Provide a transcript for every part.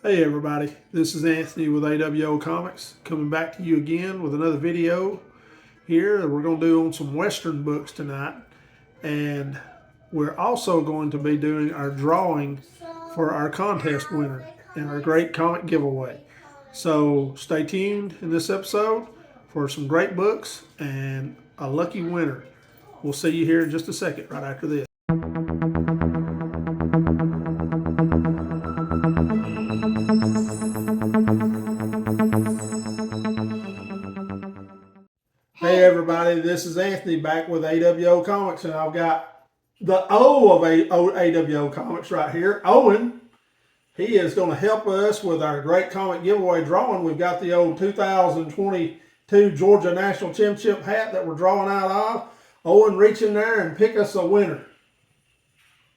Hey everybody, this is Anthony with A.W.O Comics, coming back to you again with another video here that we're going to do on some Western books tonight. And we're also going to be doing our drawing for our contest winner and our great comic giveaway. So stay tuned in this episode for some great books and a lucky winner. We'll see you here in just a second, right after this. Hey everybody, this is Anthony back with A.W.O Comics, and I've got the O of A.W.O Comics right here, Owen. He is going to help us with our great comic giveaway drawing. We've got the old 2022 Georgia National Championship hat that we're drawing out of. Owen, reach in there and pick us a winner.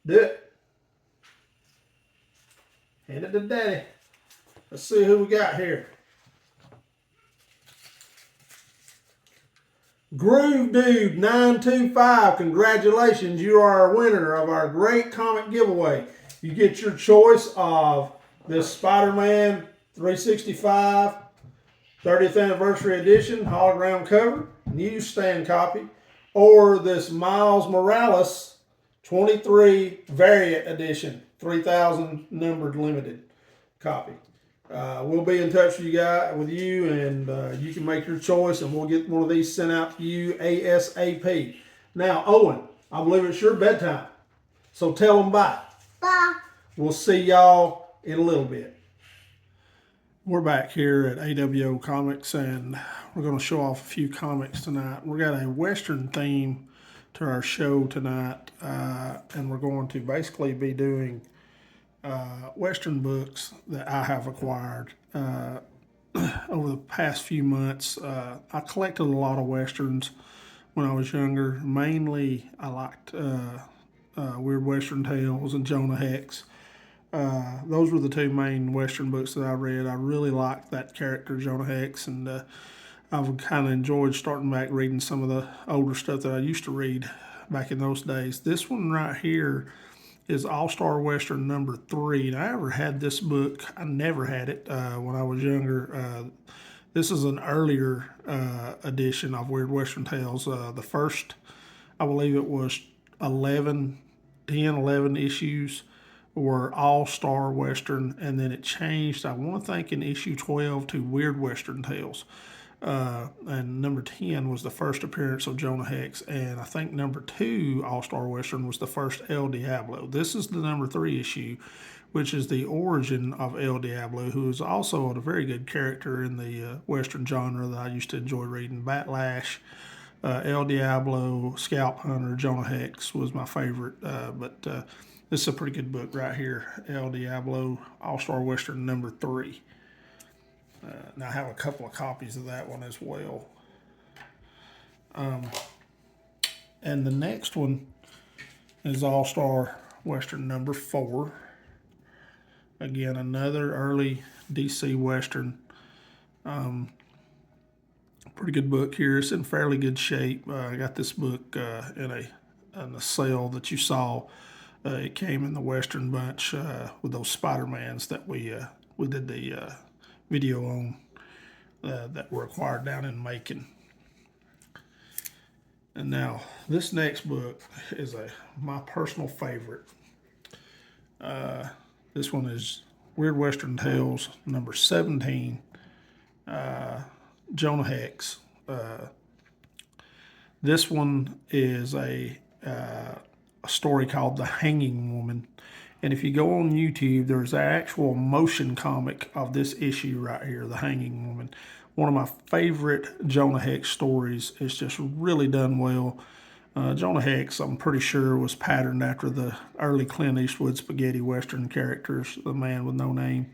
Do it. Hand it to Daddy. Let's see who we got here. Groove Dude 925, congratulations, you are our winner of our great comic giveaway. You get your choice of this Spider-Man 365 30th Anniversary Edition hologram cover, newsstand copy, or this Miles Morales 23 Variant Edition 3000 numbered limited copy. We'll be in touch with you, and you can make your choice, and we'll get one of these sent out to you ASAP. Now, Owen, I believe it's your bedtime, so tell them bye. Bye. We'll see y'all in a little bit. We're back here at A.W.O Comics, and we're going to show off a few comics tonight. We've got a Western theme to our show tonight, and we're going to basically be doing Western books that I have acquired over the past few months. I collected a lot of Westerns when I was younger. Mainly, I liked Weird Western Tales and Jonah Hex. Those were the two main Western books that I read. I really liked that character, Jonah Hex, and I've kind of enjoyed starting back reading some of the older stuff that I used to read back in those days. This one right here is All-Star Western number 3. And I ever had this book. I never had it when I was younger. This is an earlier edition of Weird Western Tales. The first, I believe it was 11 issues were All-Star Western, and then it changed, I want to think, in issue 12 to Weird Western Tales. And number 10 was the first appearance of Jonah Hex, and I think number 2 All-Star Western was the first El Diablo. This is the number 3 issue, which is the origin of El Diablo, who is also a very good character in the Western genre that I used to enjoy reading. Batlash, El Diablo, Scalp Hunter, Jonah Hex was my favorite, but this is a pretty good book right here, El Diablo, All-Star Western number 3. Now I have a couple of copies of that one as well. And the next one is All-Star Western number 4. Again, another early DC Western. Pretty good book here. It's in fairly good shape. I got this book in a sale that you saw. It came in the Western bunch with those Spider-Mans that we did the video on that were acquired down in Macon. And now this next book is my personal favorite. This one is Weird Western Tales number 17, Jonah Hex. This one is a story called The Hanging Woman. And if you go on YouTube, there's an actual motion comic of this issue right here, The Hanging Woman. One of my favorite Jonah Hex stories. It's just really done well. Jonah Hex, I'm pretty sure, was patterned after the early Clint Eastwood spaghetti Western characters, The Man with No Name.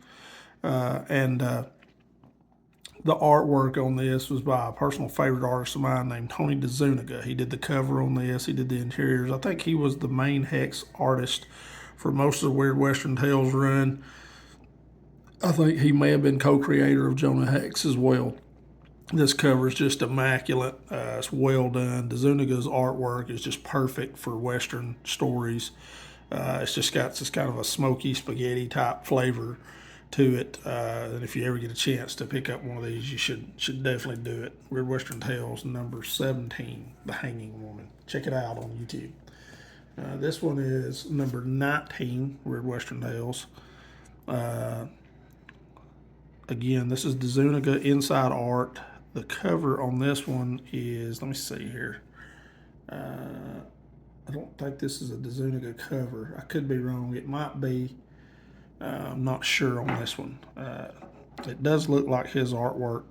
And the artwork on this was by a personal favorite artist of mine named Tony DeZuniga. He did the cover on this. He did the interiors. I think he was the main Hex artist for most of the Weird Western Tales run. I think he may have been co-creator of Jonah Hex as well. This cover is just immaculate. It's well done. DeZuniga's artwork is just perfect for Western stories. It's just got this kind of a smoky spaghetti type flavor to it. And if you ever get a chance to pick up one of these, you should definitely do it. Weird Western Tales number 17, The Hanging Woman. Check it out on YouTube. This one is number 19, Weird Western Tales. Again, this is the Zuniga Inside Art. The cover on this one is, let me see here. I don't think this is a Zuniga cover. I could be wrong. It might be. I'm not sure on this one. It does look like his artwork,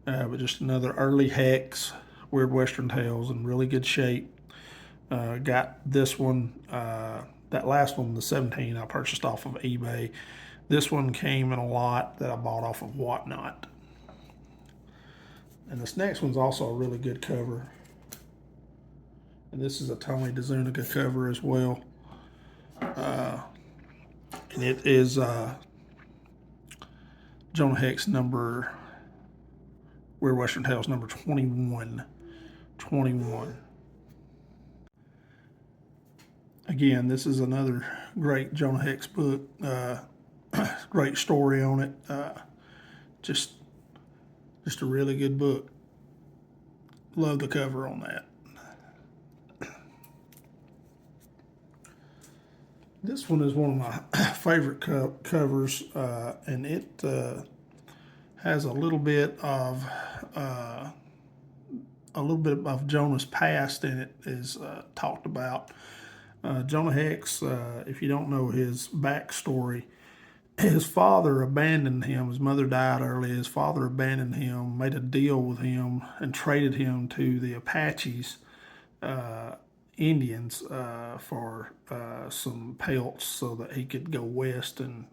but just another early Hex, Weird Western Tales in really good shape. Got this one, that last one, the 17, I purchased off of eBay. This one came in a lot that I bought off of Whatnot. And this next one's also a really good cover. And this is a Tony DeZuniga cover as well. And it is Jonah Hex number, Weird Western Tales number 21. 21. Again, this is another great Jonah Hex book. Great story on it. Just a really good book. Love the cover on that. This one is one of my favorite covers, and it has a little bit of Jonah's past in it is talked about. Jonah Hex, if you don't know his backstory, his father abandoned him. His mother died early. His father abandoned him, made a deal with him, and traded him to the Apaches, Indians, for some pelts so that he could go west and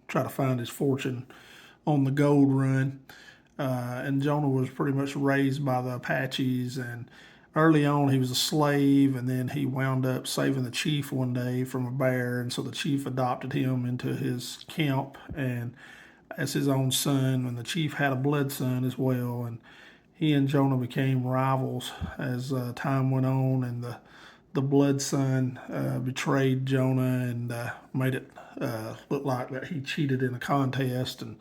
try to find his fortune on the gold run. And Jonah was pretty much raised by the Apaches, and early on he was a slave, and then he wound up saving the chief one day from a bear, and so the chief adopted him into his camp and as his own son, and the chief had a blood son as well, and he and Jonah became rivals as time went on, and the blood son betrayed Jonah and made it look like that he cheated in a contest, and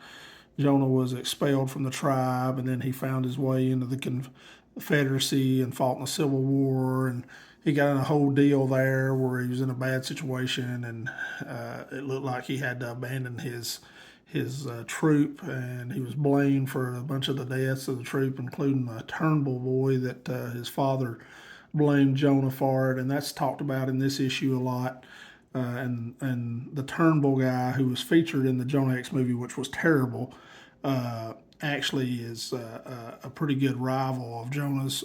Jonah was expelled from the tribe, and then he found his way into the Confederacy and fought in the Civil War, and he got in a whole deal there where he was in a bad situation, and it looked like he had to abandon his troop, and he was blamed for a bunch of the deaths of the troop, including the Turnbull boy that his father blamed Jonah for it, and that's talked about in this issue a lot. And the Turnbull guy who was featured in the Jonah Hex movie, which was terrible, actually is a pretty good rival of Jonah's,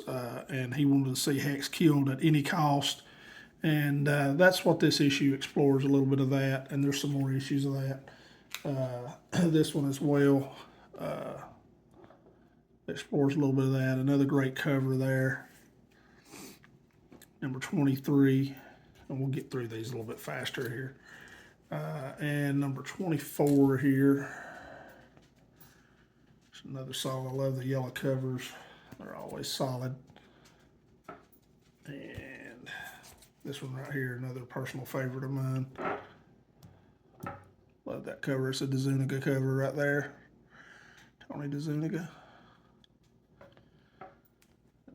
and he wanted to see Hex killed at any cost. And that's what this issue explores, a little bit of that, and there's some more issues of that. This one as well explores a little bit of that. Another great cover there. Number 23, and we'll get through these a little bit faster here. And number 24 here. It's another solid. I love the yellow covers. They're always solid. And this one right here, another personal favorite of mine. Love that cover. It's a DeZuniga cover right there. Tony DeZuniga.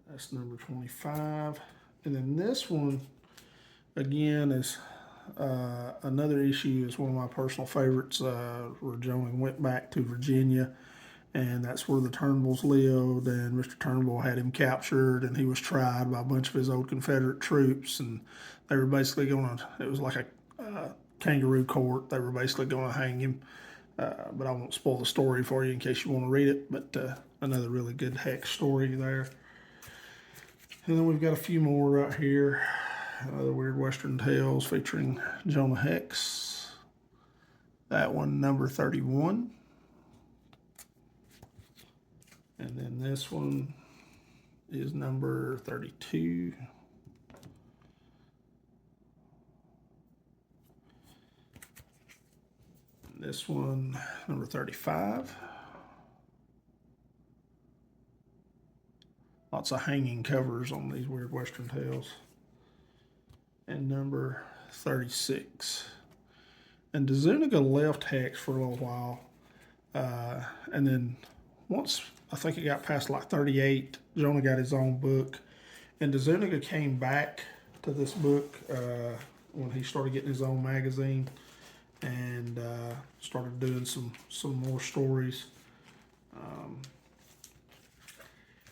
That's number 25. And then this one, again, is another issue. Is one of my personal favorites, where Jonah went back to Virginia, and that's where the Turnbulls lived, and Mr. Turnbull had him captured, and he was tried by a bunch of his old Confederate troops, and they were basically going to, it was like a kangaroo court. They were basically going to hang him, but I won't spoil the story for you in case you want to read it, but another really good Hex story there. And then we've got a few more right here. Other Weird Western Tales featuring Jonah Hex. That one, number 31. And then this one is number 32. This one, number 35. Lots of hanging covers on these Weird Western Tales. And number 36. And Zuniga left Hex for a little while. And then once I think it got past like 38, Jonah got his own book. And Zuniga came back to this book when he started getting his own magazine and started doing some more stories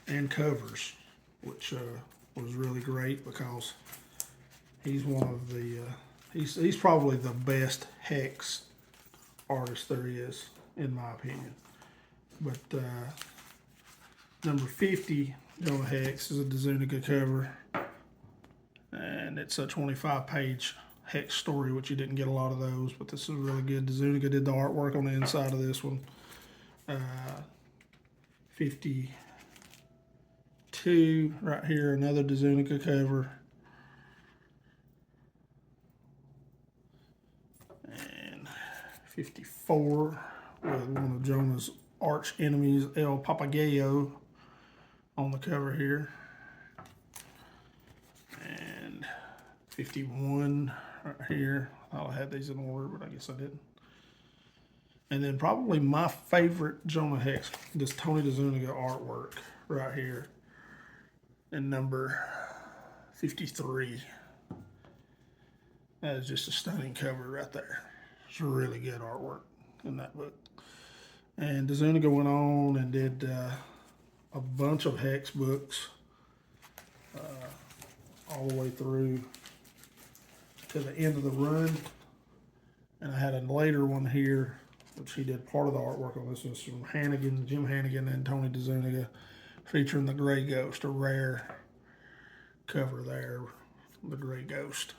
and covers, which was really great because he's one of the he's probably the best Hex artist there is, in my opinion. But number 50, Jonah Hex, is a Zuniga cover, and it's a 25-page Hex story, which you didn't get a lot of those, but this is really good. Zuniga did the artwork on the inside of this one. 52 right here, another Zuniga cover. And 54 with one of Jonah's arch enemies, A.W.O, on the cover here. And 51 right here. I thought I had these in order, but I guess I didn't. And then probably my favorite Jonah Hex, this Tony Zuniga artwork right here, and number 53. That is just a stunning cover right there. It's really good artwork in that book. And Zuniga went on and did a bunch of Hex books all the way through to the end of the run. And I had a later one here, which he did part of the artwork on. This was from Jim Hannigan and Tony Zuniga, featuring the Gray Ghost, a rare cover there, the Gray Ghost.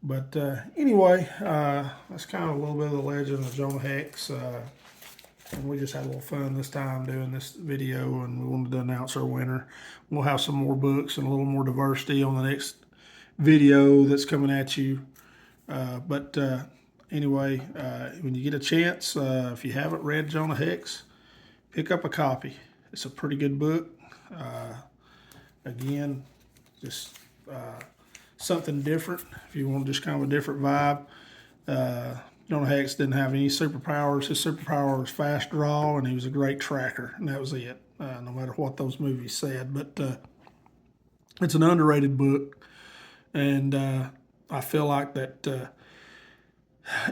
But anyway, that's kind of a little bit of the legend of Jonah Hex. And we just had a little fun this time doing this video, and we wanted to announce our winner. We'll have some more books and a little more diversity on the next video that's coming at you. Anyway, when you get a chance, if you haven't read Jonah Hex, pick up a copy. It's a pretty good book. Again, just something different. If you want just kind of a different vibe. Jonah Hex didn't have any superpowers. His superpower was fast draw, and he was a great tracker, and that was it, no matter what those movies said. But it's an underrated book, and I feel like that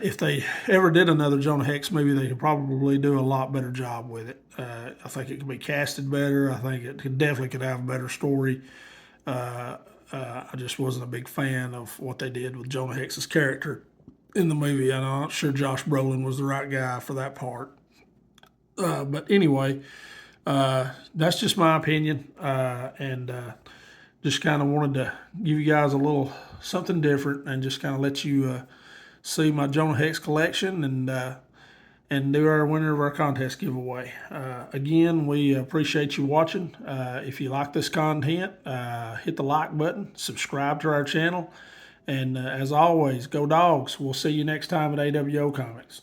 if they ever did another Jonah Hex movie, they could probably do a lot better job with it. I think it could be casted better. I think it definitely could have a better story. I just wasn't a big fan of what they did with Jonah Hex's character in the movie. I'm not sure Josh Brolin was the right guy for that part. But anyway, that's just my opinion. And just kind of wanted to give you guys a little something different and just kind of let you see my Jonah Hex collection and do our winner of our contest giveaway. Again, we appreciate you watching. If you like this content, hit the like button, subscribe to our channel, and as always, go Dogs. We'll see you next time at A.W.O Comics.